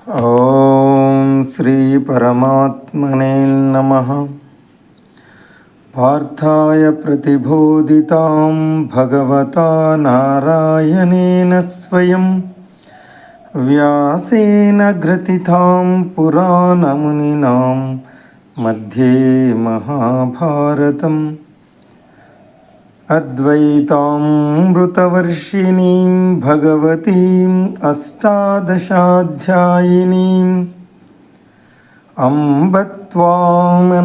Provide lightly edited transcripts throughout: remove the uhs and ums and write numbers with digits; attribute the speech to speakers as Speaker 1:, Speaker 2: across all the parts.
Speaker 1: ఓం శ్రీ పరమాత్మనే నమః. పార్థాయ ప్రతిబోధితాం భగవతా నారాయణేన స్వయం వ్యాసేన గ్రథితాం పురాణమునినాం మధ్యే మహాభారతం. అద్వైతామృతవర్షిణీం భగవతీం అష్టాదశాధ్యాయినీం అంబ త్వామనుసందదామి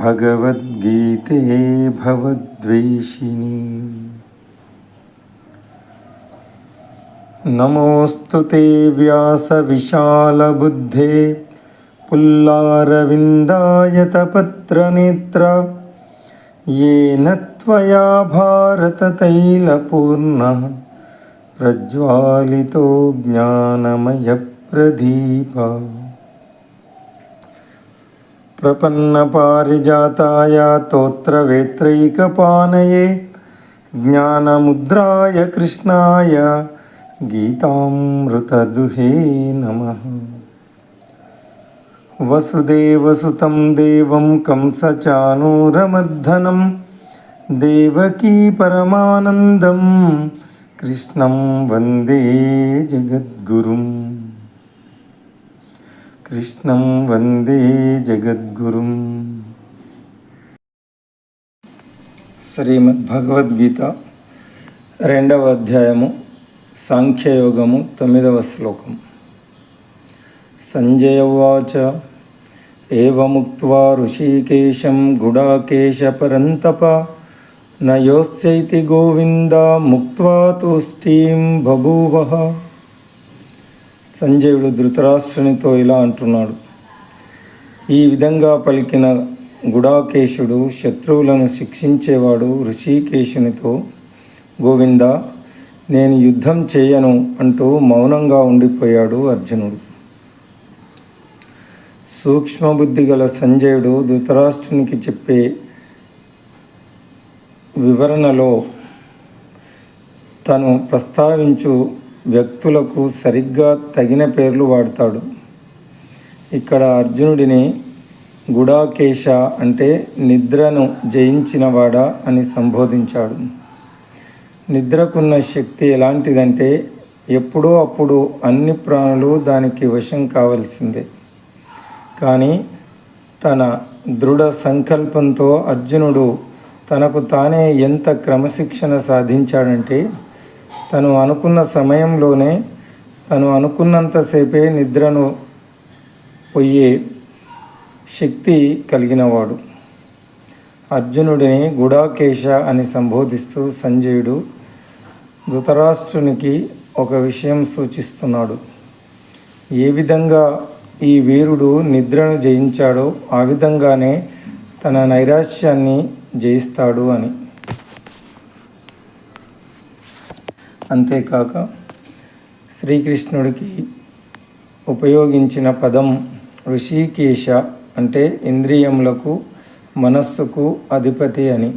Speaker 1: భగవద్గీతే భవద్వేషిణీం. నమోస్తు తే వ్యాస విశాలబుద్ధే పుల్లారవిందాయతపత్రనేత్ర येन त्वया भारततैलपूर्णः प्रज्वालितो ज्ञानमयप्रदीपः. प्रपन्नपारिजाताय तोत्रवेत्रैकपाणये ज्ञानमुद्राय कृष्णाय गीतामृतदुहे नमः. वसुदेवसुतं देवं कंसचाणूरमर्दनं देवकी परमानन्दं कृष्णं वन्दे जगद्गुरुं. कृष्णं वन्दे जगद्गुरुं. శ్రీమద్భగవద్గీత 2వ అధ్యాయము సాంఖ్యయోగము 9వ శ్లోకం. సంజయ ఉవాచ ఏవముక్త్వా ఋషికేశం గుడాకేశ పరంతప నయోస్యైతి గోవింద ముక్త్వా తుష్టీం బభూవః. సంజయుడు ధృతరాష్ట్రునితో ఇలా అంటున్నాడు: ఈ విధంగా పలికిన గుడాకేశుడు శత్రువులను శిక్షించేవాడు ఋషికేశునితో, గోవింద, నేను యుద్ధం చేయను అంటూ మౌనంగా ఉండిపోయాడు అర్జునుడు. సూక్ష్మబుద్ధి గల సంజయుడు ధృతరాష్ట్రునికి చెప్పే వివరణలో తను ప్రస్తావించు వ్యక్తులకు సరిగ్గా తగిన పేర్లు వాడతాడు. ఇక్కడ అర్జునుడిని గుడాకేశ అంటే నిద్రను జయించినవాడా అని సంబోధించాడు. నిద్రకున్న శక్తి ఎలాంటిదంటే ఎప్పుడో అప్పుడు అన్ని ప్రాణులు దానికి వశం కావలసిందే. కానీ తన దృఢ సంకల్పంతో అర్జునుడు తనకు తానే ఎంత క్రమశిక్షణ సాధించాడంటే తను అనుకున్న సమయంలోనే తను అనుకున్నంతసేపే నిద్రను పోయే శక్తి కలిగినవాడు. అర్జునుడిని గుడాకేశ అని సంబోధిస్తూ సంజయుడు ధృతరాష్ట్రునికి ఒక విషయం సూచిస్తున్నాడు. ఏ విధంగా ఈ వీరుడు నిద్రను జయించాడో ఆ విధంగానే తన నైరాశ్యాన్ని జయిస్తాడు అని. అంతేకాక శ్రీకృష్ణుడికి ఉపయోగించిన పదం ఋషికేశ అంటే ఇంద్రియములకు మనస్సుకు అధిపతి అని.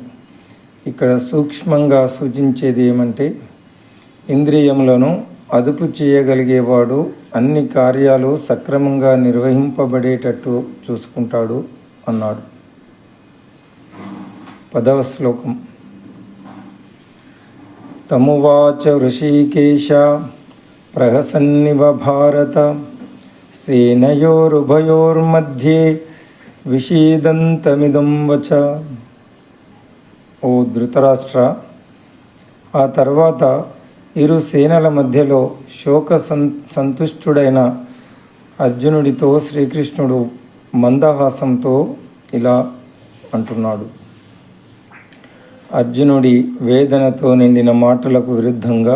Speaker 1: ఇక్కడ సూక్ష్మంగా సూచించేది ఏమంటే ఇంద్రియములను అదుపు చేయగలిగేవాడు అన్ని కార్యాలు సక్రమంగా నిర్వహింపబడేటట్టు చూసుకుంటాడు అన్నాడు. 10వ శ్లోకం. తమువాచ ఋషికేశ ప్రహసన్నివ భారత సేనయోరుభయోర్మధ్యే విషీదంతమిదం వచ. ఓ ధృతరాష్ట్ర, ఆ తర్వాత ఇరు సేనల మధ్యలో శోక సంతుష్టుడైన అర్జునుడితో శ్రీకృష్ణుడు మందహాసంతో ఇలా అంటున్నాడు. అర్జునుడి వేదనతో నిండిన మాటలకు విరుద్ధంగా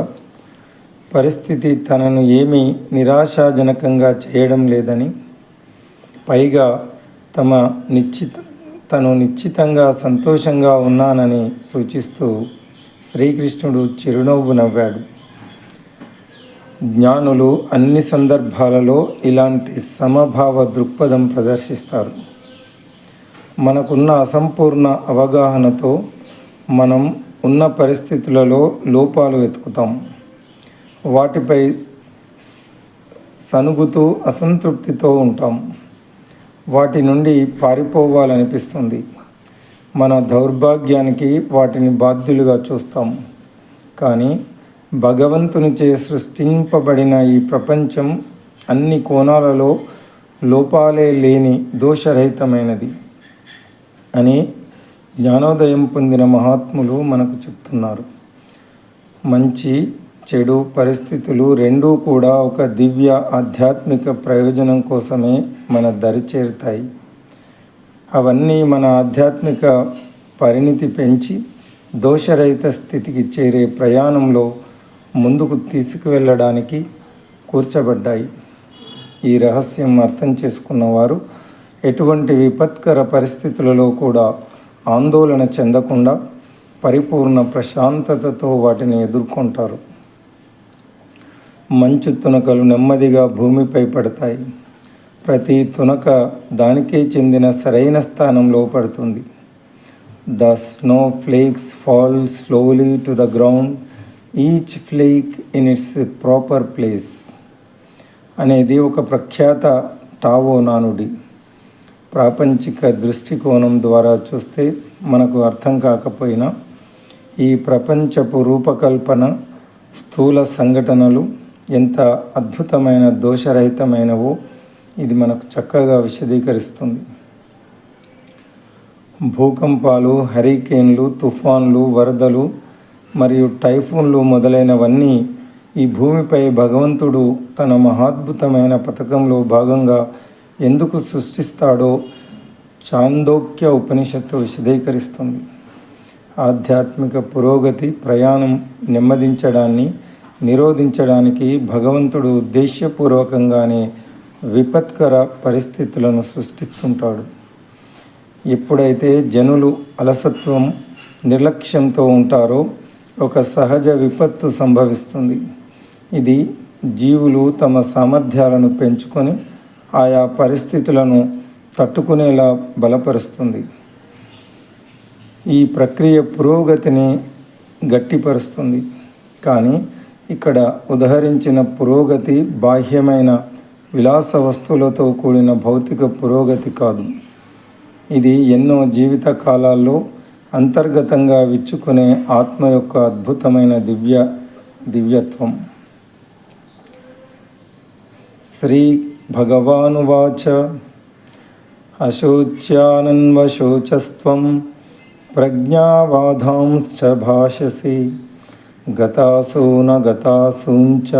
Speaker 1: పరిస్థితి తనను ఏమీ నిరాశాజనకంగా చేయడం లేదని, పైగా తను నిశ్చితంగా సంతోషంగా ఉన్నానని సూచిస్తూ శ్రీకృష్ణుడు చిరునవ్వు నవ్వాడు. జ్ఞానులు అన్ని సందర్భాలలో ఇలాంటి సమభావ దృక్పథం ప్రదర్శిస్తారు. మనకున్న అసంపూర్ణ అవగాహనతో మనం ఉన్న పరిస్థితులలో లోపాలు వెతుకుతాం. వాటిపై సనుగుతూ అసంతృప్తితో ఉంటాం. వాటి నుండి పారిపోవాలనిపిస్తుంది. మన దౌర్భాగ్యానికి వాటిని బాధ్యులుగా చూస్తాం. కానీ భగవంతునిచే సృష్టింపబడిన ఈ ప్రపంచం అన్ని కోణాలలో లోపాలే లేని దోషరహితమైనది అని జ్ఞానోదయం పొందిన మహాత్ములు మనకు చెప్తున్నారు. మంచి చెడు పరిస్థితులు రెండూ కూడా ఒక దివ్య ఆధ్యాత్మిక ప్రయోజనం కోసమే మన దరి చేరుతాయి. అవన్నీ మన ఆధ్యాత్మిక పరిణితి పెంచి దోషరహిత స్థితికి చేరే ప్రయాణంలో ముందుకు తీసుకువెళ్ళడానికి కూర్చబడ్డాయి. ఈ రహస్యం అర్థం చేసుకున్నవారు ఎటువంటి విపత్కర పరిస్థితులలో కూడా ఆందోళన చెందకుండా పరిపూర్ణ ప్రశాంతతతో వాటిని ఎదుర్కొంటారు. మంచు తునకలు నెమ్మదిగా భూమిపై పడతాయి. ప్రతి తునక దానికే చెందిన సరైన స్థానంలో పడుతుంది. The snow flakes fall slowly to the ground, each flake in it's proper place అనేది ఒక ప్రఖ్యాత టావో నానుడి. ప్రాపంచిక దృష్టికోణం ద్వారా చూస్తే మనకు అర్థం కాకపోయినా ఈ ప్రపంచపు రూపకల్పన స్థూల సంఘటనలు ఎంత అద్భుతమైన దోషరహితమైనవో ఇది మనకు చక్కగా విశదీకరిస్తుంది. భూకంపాలు, హరికేన్లు, తుఫాన్లు, వరదలు మరియు టైఫూన్లు మొదలైనవన్నీ ఈ భూమిపై భగవంతుడు తన మహాద్భుతమైన పథకంలో భాగంగా ఎందుకు సృష్టిస్తాడో చాందోక్య ఉపనిషత్తు విశదీకరిస్తుంది. ఆధ్యాత్మిక పురోగతి ప్రయాణం నెమ్మదించడాన్ని నిరోధించడానికి భగవంతుడు ఉద్దేశ్యపూర్వకంగానే విపత్కర పరిస్థితులను సృష్టిస్తుంటాడు. ఎప్పుడైతే జనులు అలసత్వం, నిర్లక్ష్యంతో ఉంటారో ఒక సహజ విపత్తు సంభవిస్తుంది. ఇది జీవులు తమ సామర్థ్యాలను పెంచుకొని ఆయా పరిస్థితులను తట్టుకునేలా బలపరుస్తుంది. ఈ ప్రక్రియ పురోగతిని గట్టిపరుస్తుంది. కానీ ఇక్కడ ఉదహరించిన పురోగతి బాహ్యమైన విలాస వస్తువులతో కూడిన భౌతిక పురోగతి కాదు. ఇది ఎన్నో జీవిత కాలాల్లో అంతర్గతంగా విచ్చుకునే ఆత్మ యొక్క అద్భుతమైన దివ్యత్వం. శ్రీ భగవానువాచ అశోచ్యానన్వశోచస్త్వం ప్రజ్ఞావాదాంశ్చ భాషసి గతాసో న గతాసూంచ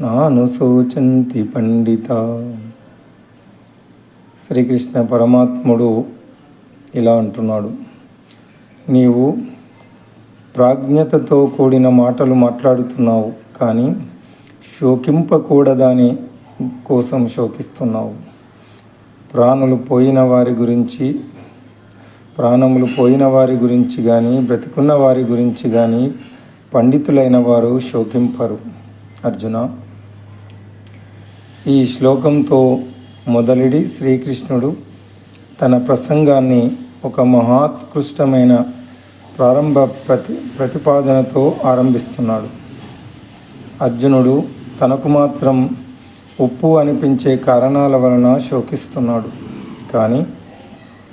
Speaker 1: నానుశోచంతి పండిత. శ్రీకృష్ణ పరమాత్ముడు ఇలా అంటున్నాడు, నీవు ప్రాజ్ఞతతో కూడిన మాటలు మాట్లాడుతున్నావు, కానీ శోకింపకూడదని కోసం శోకిస్తున్నావు. ప్రాణములు పోయిన వారి గురించి కానీ బ్రతికున్న వారి గురించి కానీ పండితులైన వారు శోకింపరు. అర్జున, ఈ శ్లోకంతో మొదలుడి శ్రీకృష్ణుడు తన ప్రసంగాన్ని ఒక మహోత్కృష్టమైన ప్రారంభ ప్రతిపాదనతో ఆరంభిస్తున్నాడు. అర్జునుడు తనకు మాత్రం ఉప్పు అనిపించే కారణాల వలన శోకిస్తున్నాడు. కానీ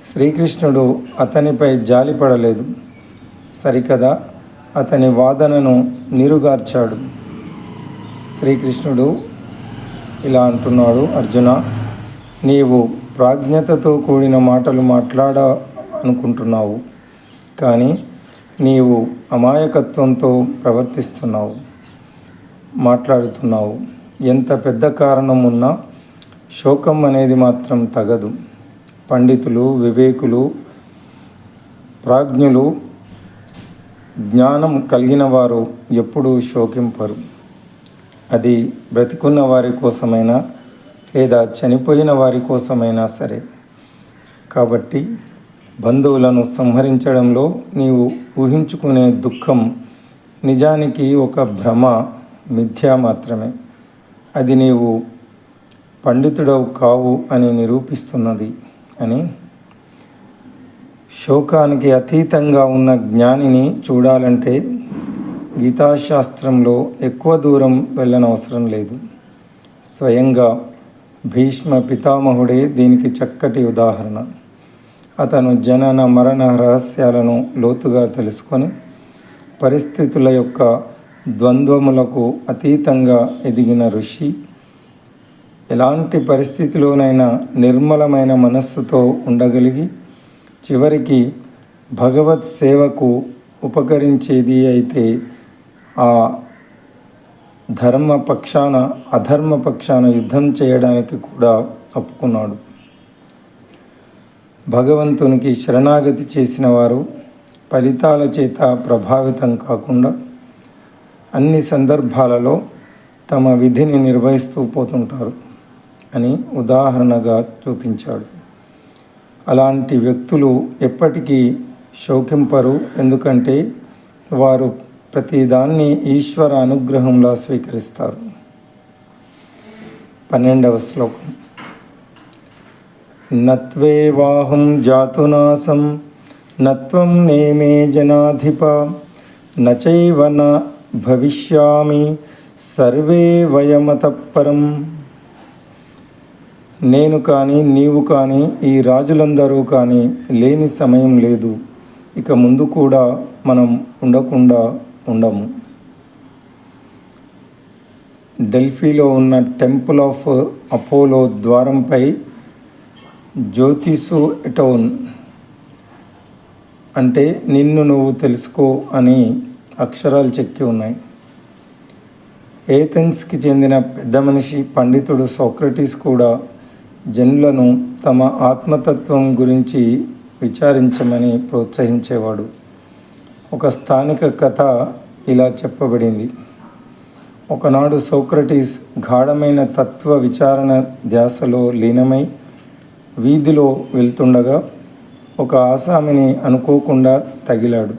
Speaker 1: శ్రీకృష్ణుడు అతనిపై జాలిపడలేదు. సరికదా అతని వాదనను నీరుగార్చాడు. శ్రీకృష్ణుడు ఇలా అంటున్నాడు, అర్జున, నీవు ప్రాజ్ఞతతో కూడిన మాటలు మాట్లాడాలనుకుంటున్నావు, కానీ నీవు అమాయకత్వంతో మాట్లాడుతున్నావు. ఎంత పెద్ద కారణం ఉన్నా శోకం అనేది మాత్రం తగదు. పండితులు, వివేకులు, ప్రాజ్ఞులు, జ్ఞానం కలిగిన వారు ఎప్పుడూ శోకింపరు. అది బ్రతికున్న వారి కోసమైనా లేదా చనిపోయిన వారి కోసమైనా సరే. కాబట్టి బంధువులను సంహరించడంలో నీవు ఊహించుకునే దుఃఖం నిజానికి ఒక భ్రమ, మిథ్య మాత్రమే. అది నీవు పండితుడవు కావు అని నిరూపిస్తున్నది అని. శోకానికి అతీతంగా ఉన్న జ్ఞానిని చూడాలంటే గీతాశాస్త్రంలో ఎక్కువ దూరం వెళ్ళనవసరం లేదు. స్వయంగా భీష్మ పితామహుడే దీనికి చక్కటి ఉదాహరణ. అతను జనన మరణ రహస్యాలను లోతుగా తెలుసుకొని పరిస్థితుల యొక్క ద్వంద్వములకు అతీతంగా ఎదిగిన ఋషి. ఎలాంటి పరిస్థితిలోనైనా నిర్మలమైన మనస్సుతో ఉండగలిగి చివరికి భగవత్ సేవకు ఉపకరించేది అయితే ఆ ధర్మపక్షాన అధర్మపక్షాన యుద్ధం చేయడానికి కూడా ఒప్పుకున్నాడు. భగవంతునికి శరణాగతి చేసిన వారు ఫలితాల చేత ప్రభావితం కాకుండా అన్ని సందర్భాలలో తమ విధిని నిర్వహిస్తూ పోతుంటారు అని ఉదాహరణగా చూపించాడు. అలాంటి వ్యక్తులు ఎప్పటికీ శోకింపరు, ఎందుకంటే వారు ప్రతిదాన్ని ఈశ్వర అనుగ్రహంలా స్వీకరిస్తారు. 12వ శ్లోకం. నత్వేవాహం జాతునాసం నత్వం నేమే జనాధిప నచైవ న భవిష్యామి సర్వే వయమతః పరం. నేను కానీ నీవు కానీ ఈ రాజులందరూ కానీ లేని సమయం లేదు, ఇక ముందు కూడా మనం ఉండకుండా ఉండము. డెల్ఫీలో ఉన్న టెంపుల్ ఆఫ్ అపోలో ద్వారంపై జ్యోతిసు ఎటోన్ అంటే నిన్ను నువ్వు తెలుసుకో అని అక్షరాలు చెక్కి ఉన్నాయి. ఏథెన్స్కి చెందిన పెద్ద మనిషి పండితుడు సోక్రటీస్ కూడా జనులను తమ ఆత్మతత్వం గురించి విచారించమని ప్రోత్సహించేవాడు. ఒక స్థానిక కథ ఇలా చెప్పబడింది. ఒకనాడు సోక్రటీస్ గాఢమైన తత్వ విచారణ ధ్యాసలో లీనమై వీధిలో వెళ్తుండగా ఒక ఆసామిని అనుకోకుండా తగిలాడు.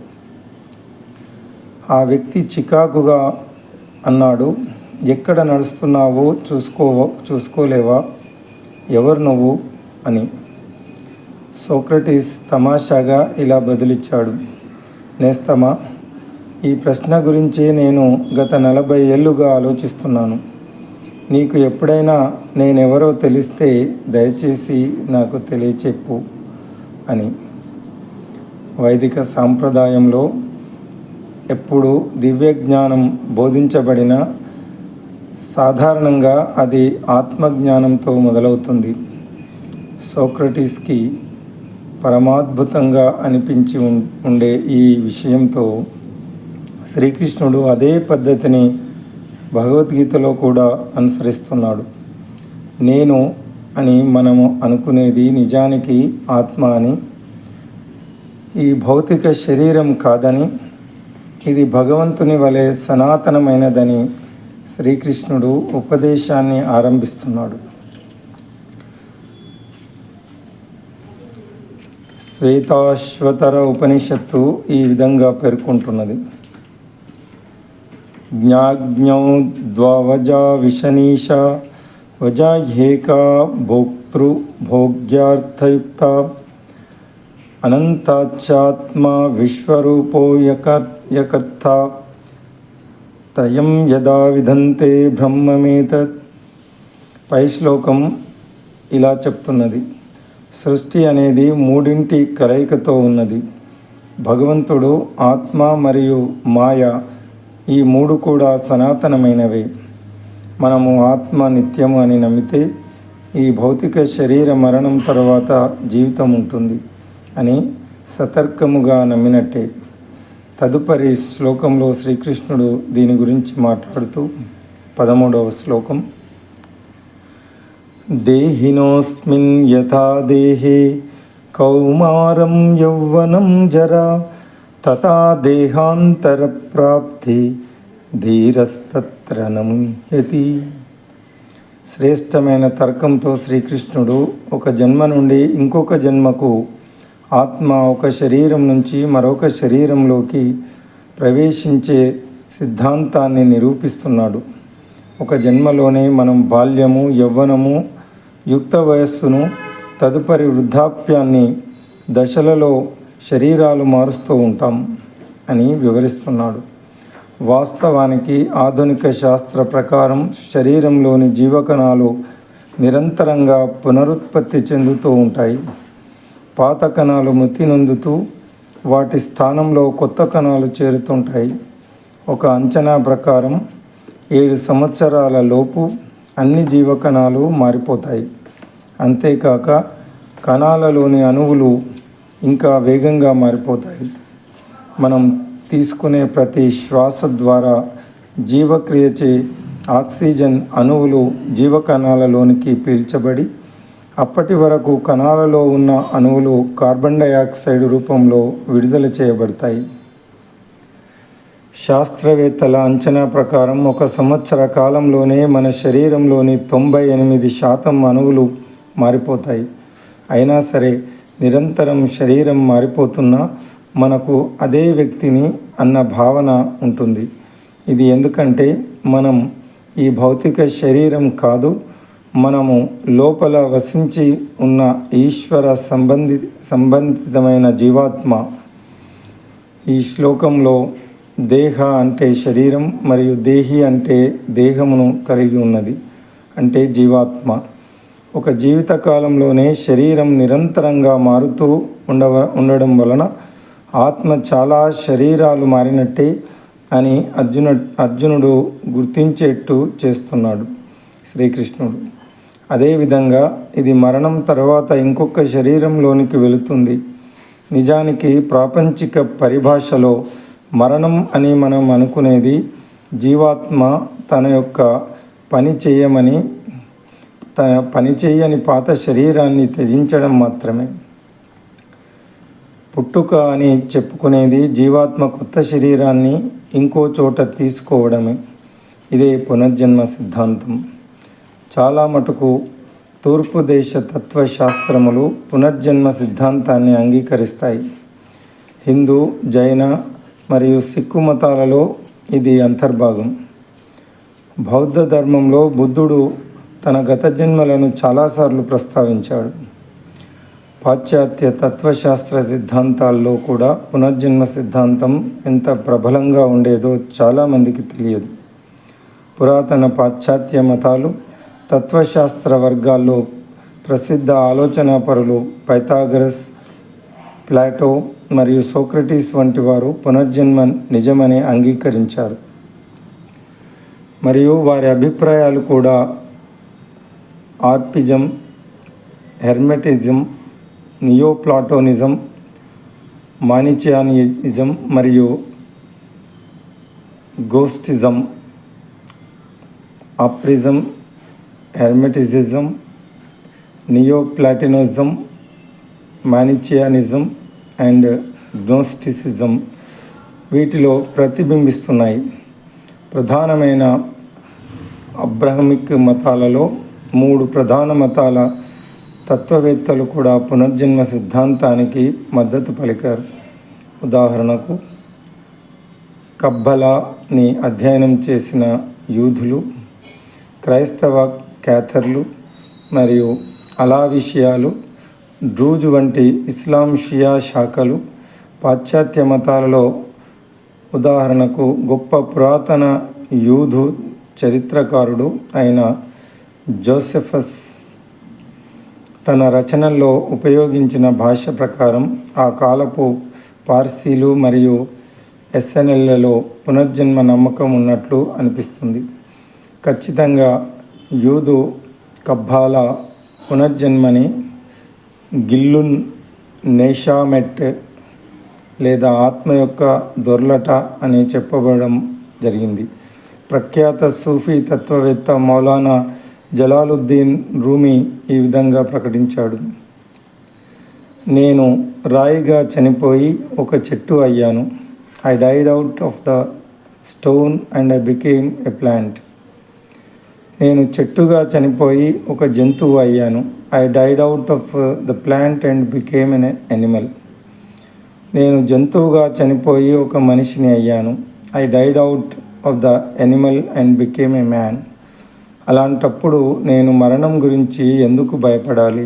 Speaker 1: ఆ వ్యక్తి చికాకుగా అన్నాడు, ఎక్కడ నడుస్తున్నావో చూసుకోలేవా, ఎవరు నువ్వు అని. సోక్రటీస్ తమాషాగా ఇలా బదులిచ్చాడు, నేస్తమా, ఈ ప్రశ్న గురించే నేను గత 40 ఏళ్ళుగా ఆలోచిస్తున్నాను. నీకు ఎప్పుడైనా నేనెవరో తెలిస్తే దయచేసి నాకు తెలియచెప్పు అని. వైదిక సాంప్రదాయంలో ఎప్పుడు దివ్యజ్ఞానం బోధించబడినా సాధారణంగా అది ఆత్మజ్ఞానంతో మొదలవుతుంది. సోక్రటీస్కి పరమాద్భుతంగా అనిపించి ఉండే ఈ విషయంతో శ్రీకృష్ణుడు అదే పద్ధతిని భగవద్గీతలో కూడా అనుసరిస్తున్నాడు. నేను అని మనము అనుకునేది నిజానికి ఆత్మ అని, ఈ భౌతిక శరీరం కాదని, ఇది భగవంతుని వలె సనాతనమైనదని శ్రీకృష్ణుడు ఉపదేశాన్ని ఆరంభిస్తున్నాడు. శ్వేతాశ్వతర ఉపనిషత్తు ఈ విధంగా పేర్కొంటున్నది. జ్ఞాజ్ఞౌ ద్వావజా విశనీష వజాహ్యేకా భోక్తృ భోగ్యార్థయుక్త అనంతాచ్చాత్మా విశ్వరూపో యకర్త త్రయం యదా విధంతే బ్రహ్మమేతత్. పై శ్లోకం ఇలా చెప్తున్నది, సృష్టి అనేది మూడింటి కలయికతో ఉన్నది. భగవంతుడు, ఆత్మ మరియు మాయ, ఈ మూడు కూడా సనాతనమైనవే. మనము ఆత్మ నిత్యము అని నమ్మితే ఈ భౌతిక శరీర మరణం తర్వాత జీవితం ఉంటుంది అని సతర్కముగా నమ్మినట్టే. తదుపరి శ్లోకంలో శ్రీకృష్ణుడు దీని గురించి మాట్లాడుతూ 13వ శ్లోకం. దేహినోస్మిన్ యథా దేహే కౌమారం యౌవనం జరా తథా దేహాంతర ప్రాప్తి ధీరస్తత్ర నముహ్యతి. శ్రేష్టమైన తర్కంతో శ్రీకృష్ణుడు ఒక జన్మ నుండి ఇంకొక జన్మకు, ఆత్మ ఒక శరీరం నుంచి మరొక శరీరంలోకి ప్రవేశించే సిద్ధాంతాన్ని నిరూపిస్తున్నాడు. ఒక జన్మలోనే మనం బాల్యము, యవ్వనము, యుక్త వయస్సును, తదుపరి వృద్ధాప్యాన్ని దశలలో శరీరాలు మారుస్తూ ఉంటాం అని వివరిస్తున్నాడు. వాస్తవానికి ఆధునిక శాస్త్ర ప్రకారం శరీరంలోని జీవకణాలు నిరంతరంగా పునరుత్పత్తి చెందుతూ ఉంటాయి. పాత కణాలు మృతి నొందుతూ వాటి స్థానంలో కొత్త కణాలు చేరుతుంటాయి. ఒక అంచనా ప్రకారం 7 సంవత్సరాల లోపు అన్ని జీవకణాలు మారిపోతాయి. అంతేకాక కణాలలోని అణువులు ఇంకా వేగంగా మారిపోతాయి. మనం తీసుకునే ప్రతి శ్వాస ద్వారా జీవక్రియచే ఆక్సిజన్ అణువులు జీవకణాలలోనికి పీల్చబడి అప్పటి వరకు కణాలలో ఉన్న అణువులు కార్బన్ డయాక్సైడ్ రూపంలో విడుదల చేయబడతాయి. శాస్త్రవేత్తల అంచనా ప్రకారం 1 సంవత్సర కాలంలోనే మన శరీరంలోని 98% అణువులు మారిపోతాయి. అయినా సరే నిరంతరం శరీరం మారిపోతున్నా మనకు అదే వ్యక్తిని అన్న భావన ఉంటుంది. ఇది ఎందుకంటే మనం ఈ భౌతిక శరీరం కాదు, మనము లోపల వసించి ఉన్న ఈశ్వర సంబంధితమైన జీవాత్మ. ఈ శ్లోకంలో దేహ అంటే శరీరం మరియు దేహి అంటే దేహమును కలిగి ఉన్నది, అంటే జీవాత్మ. ఒక జీవితకాలంలోనే శరీరం నిరంతరంగా మారుతూ ఉండడం వలన ఆత్మ చాలా శరీరాలు మారినట్టే అని అర్జునుడు గుర్తించేట్టు చేస్తున్నాడు శ్రీకృష్ణుడు. అదేవిధంగా ఇది మరణం తర్వాత ఇంకొక శరీరంలోనికి వెళుతుంది. నిజానికి ప్రాపంచిక పరిభాషలో మరణం అని మనం అనుకునేది జీవాత్మ తన యొక్క పని చేయని పాత శరీరాన్ని త్యజించడం మాత్రమే. పుట్టుక అని చెప్పుకునేది జీవాత్మ కొత్త శరీరాన్ని ఇంకో చోట తీసుకోవడమే. ఇదే పునర్జన్మ సిద్ధాంతం. చాలా మటుకు తూర్పు దేశ తత్వశాస్త్రములు పునర్జన్మ సిద్ధాంతాన్ని అంగీకరిస్తాయి. హిందూ, జైన మరియు సిక్కు మతాలలో ఇది అంతర్భాగం. బౌద్ధ ధర్మంలో బుద్ధుడు తన గత జన్మలను చాలాసార్లు ప్రస్తావించాడు. పాశ్చాత్య తత్వశాస్త్ర సిద్ధాంతాల్లో కూడా పునర్జన్మ సిద్ధాంతం ఎంత ప్రబలంగా ఉండేదో చాలామందికి తెలియదు. పురాతన పాశ్చాత్య మతాలు తత్వశాస్త్ర వర్గాల్లో ప్రసిద్ధ ఆలోచనాపరులు పైథాగరస్, ప్లాటో మరియు సోక్రటీస్ వంటి వారు పునర్జన్మ నిజమని అంగీకరించారు. మరియు వారి అభిప్రాయాలు కూడా ఆర్పిజం, హెర్మెటిజం, నియోప్లాటోనిజం, మానిచియానిజం మరియు గోస్టిజం, ఆప్రిజం, హెర్మెటిసిజం, నియోప్లాటినిజం, మానిచియానిజం అండ్ గ్నోస్టిసిజం వీటిలో ప్రతిబింబిస్తున్నాయి. ప్రధానమైన అబ్రహమిక్ మతాలలో 3 ప్రధాన మతాల తత్వవేత్తలు కూడా పునర్జన్మ సిద్ధాంతానికి మద్దతు పలికారు. ఉదాహరణకు కబ్బలాని అధ్యయనం చేసిన యూదులు, క్రైస్తవ క్యాథర్లు మరియు అలావిషియాలు, డ్రూజ్ వంటి ఇస్లాం షియా శాఖలు. పాశ్చాత్య మతాలలో ఉదాహరణకు గొప్ప పురాతన యూదు చరిత్రకారుడు అయిన జోసెఫస్ తన రచనల్లో ఉపయోగించిన భాష ప్రకారం ఆ కాలపు పార్సీలు మరియు ఎస్ఎన్ఎల్లలో పునర్జన్మ నమ్మకం ఉన్నట్లు అనిపిస్తుంది. ఖచ్చితంగా యూదు కబ్బాలా పునర్జన్మని గిల్లున్ నేషామెట్ లేదా ఆత్మ యొక్క దొర్లట అని చెప్పబడడం జరిగింది. ప్రఖ్యాత సూఫీ తత్వవేత్త మౌలానా జలాలుద్దీన్ రూమీ ఈ విధంగా ప్రకటించాడు: నేను రాయిగా చనిపోయి ఒక చెట్టు అయ్యాను. I died out of the stone and I became a plant. నేను చెట్టుగా చనిపోయి ఒక జంతువు అయ్యాను. I died out of the plant and became an animal. నేను జంతువుగా చనిపోయి ఒక మనిషిని అయ్యాను. I died out of the animal and became a man. అలాంటప్పుడు నేను మరణం గురించి ఎందుకు భయపడాలి?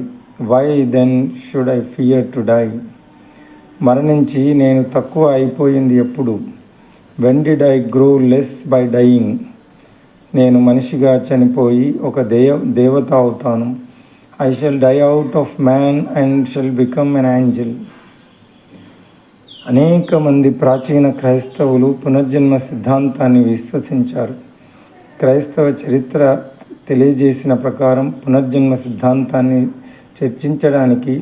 Speaker 1: Why then should I fear to die? మరణించి నేను తక్కువ అయిపోయింది ఎప్పుడు? When did I grow less by dying? నేను మనిషిగా చనిపోయి ఒక దేవత అవుతాను. I shall die out of man and shall become an angel. అనేక మంది ప్రాచీన క్రైస్తవులు పునర్జన్మ సిద్ధాంతాన్ని విశ్వసించారు. క్రైస్తవ చరిత్ర తెలియజేసిన ప్రకారం పునర్జన్మ సిద్ధాంతాన్ని చర్చించడానికి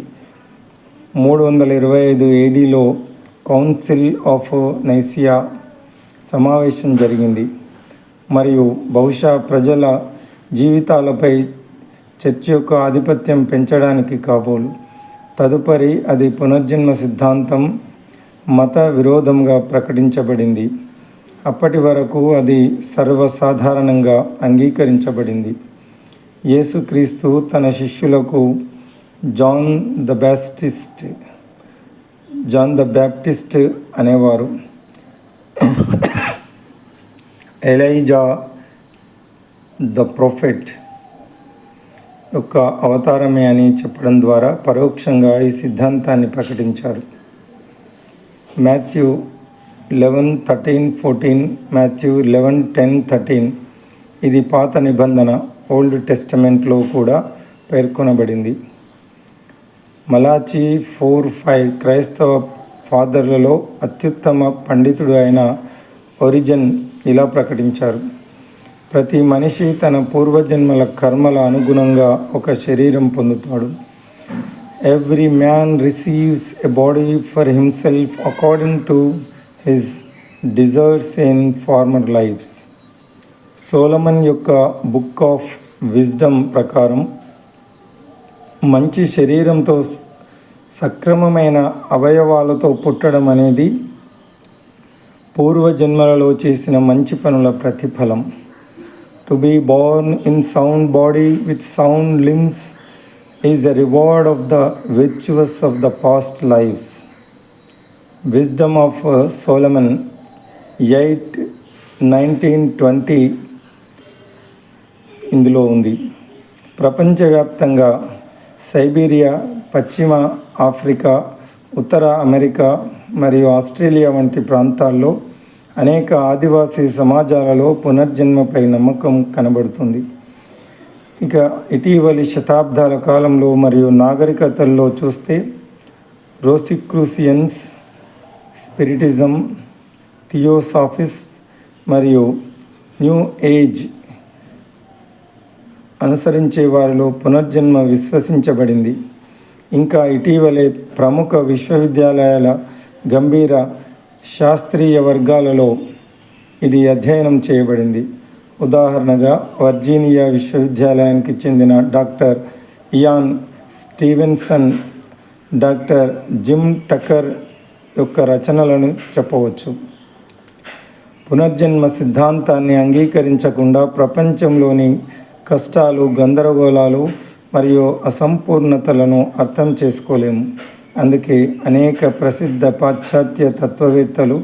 Speaker 1: 325 ADలో కౌన్సిల్ ఆఫ్ నైసియా సమావేశం జరిగింది మరియు బహుశా ప్రజల జీవితాలపై చర్చ యొక్క ఆధిపత్యం పెంచడానికి కాబోలు. తదుపరి అది పునర్జన్మ సిద్ధాంతం మత విరోధంగా ప్రకటించబడింది. అప్పటి వరకు అది సర్వసాధారణంగా అంగీకరించబడింది. యేసుక్రీస్తు తన శిష్యులకు జాన్ ద బ్యాప్టిస్ట్ అనేవారు. ఎలైజా ద ప్రొఫెట్ యొక్క అవతారమే అని చెప్పడం ద్వారా పరోక్షంగా ఈ సిద్ధాంతాన్ని ప్రకటించారు. మాథ్యూ 11:13-14, మాథ్యూ 11:10-13 ఇది పాత నిబంధన ఓల్డ్ టెస్టమెంట్లో కూడా పేర్కొనబడింది. మలాచి 4:5 క్రైస్తవ ఫాదర్లలో అత్యుత్తమ పండితుడు అయిన ఒరిజన్ ఇలా ప్రకటించారు: ప్రతి మనిషి తన పూర్వజన్మల కర్మల అనుగుణంగా ఒక శరీరం పొందుతాడు. Every man receives a body for himself according to his deserts in former lives. Solomon యొక్క బుక్ ఆఫ్ విజ్డమ్ ప్రకారం మంచి శరీరంతో సక్రమమైన అవయవాలతో పుట్టడం అనేది పూర్వజన్మలలో చేసిన మంచి పనుల ప్రతిఫలం. To be born in sound body with sound limbs is the reward of the virtuous of the past lives. Wisdom of Solomon 8:19-20 ఇందులో ఉంది. ప్రపంచవ్యాప్తంగా సైబీరియా, పశ్చిమ ఆఫ్రికా, ఉత్తర అమెరికా మరియు ఆస్ట్రేలియా వంటి ప్రాంతాల్లో అనేక ఆదివాసీ సమాజాలలో పునర్జన్మపై నమ్మకం కనబడుతుంది. ఇక ఇటీవలి శతాబ్దాల కాలంలో మరియు నాగరికతల్లో చూస్తే రోసిక్రూసియన్స్, స్పిరిటిజం, థియోసాఫిస్ మరియు న్యూ ఏజ్ అనుసరించే వారిలో పునర్జన్మ విశ్వసించబడింది. ఇంకా ఇటీవలే ప్రముఖ విశ్వవిద్యాలయాల గంభీర శాస్త్రీయ వర్గాలలో ఇది అధ్యయనం చేయబడింది. ఉదాహరణగా వర్జీనియా విశ్వవిద్యాలయానికి చెందిన doctor Ian Stevenson, doctor Jim Tucker యొక్క రచనలను చెప్పవచ్చు. పునర్జన్మ సిద్ధాంతాన్ని అంగీకరించకుండా ప్రపంచంలోని కష్టాలు, గందరగోళాలు మరియు అసంపూర్ణతలను అర్థం చేసుకోలేము. అందుకే అనేక ప్రసిద్ధ పాశ్చాత్య తత్వవేత్తలు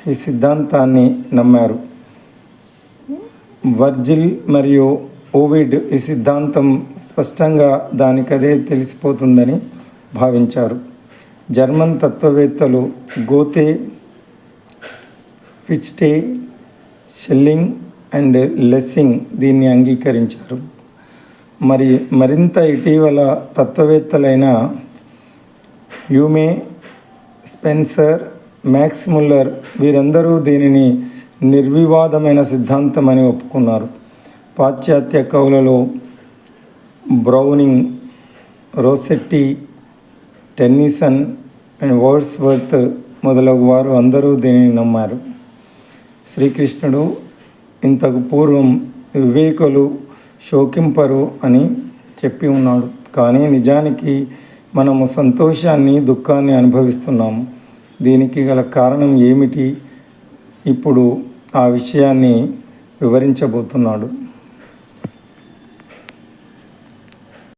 Speaker 1: ఈ సిద్ధాంతాన్ని నమ్మారు. వర్జిల్ మరియు ఓవిడ్ ఈ సిద్ధాంతం స్పష్టంగా దానికదే తెలిసిపోతుందని భావించారు. జర్మన్ తత్వవేత్తలు గోతే, ఫిచ్టే, షెల్లింగ్ అండ్ లెస్సింగ్ దీన్ని అంగీకరించారు. మరింత ఇటీవల తత్వవేత్తలైన హ్యూమే, స్పెన్సర్, మ్యాక్స్ ముల్లర్ వీరందరూ దీనిని నిర్వివాదమైన సిద్ధాంతం అని ఒప్పుకున్నారు. పాశ్చాత్య కవులలో Browning, Rossetti, Tennyson and Wordsworth మొదలగు వారు అందరూ దీనిని నమ్మారు. శ్రీకృష్ణుడు ఇంతకు పూర్వం వివేకులు శోకింపరు అని చెప్పి ఉన్నాడు. కానీ నిజానికి మనము సంతోషాన్ని, దుఃఖాన్ని అనుభవిస్తున్నాము. దీనికి గల కారణం ఏమిటి? ఇప్పుడు ఆ విషయాన్ని వివరించబోతున్నాడు.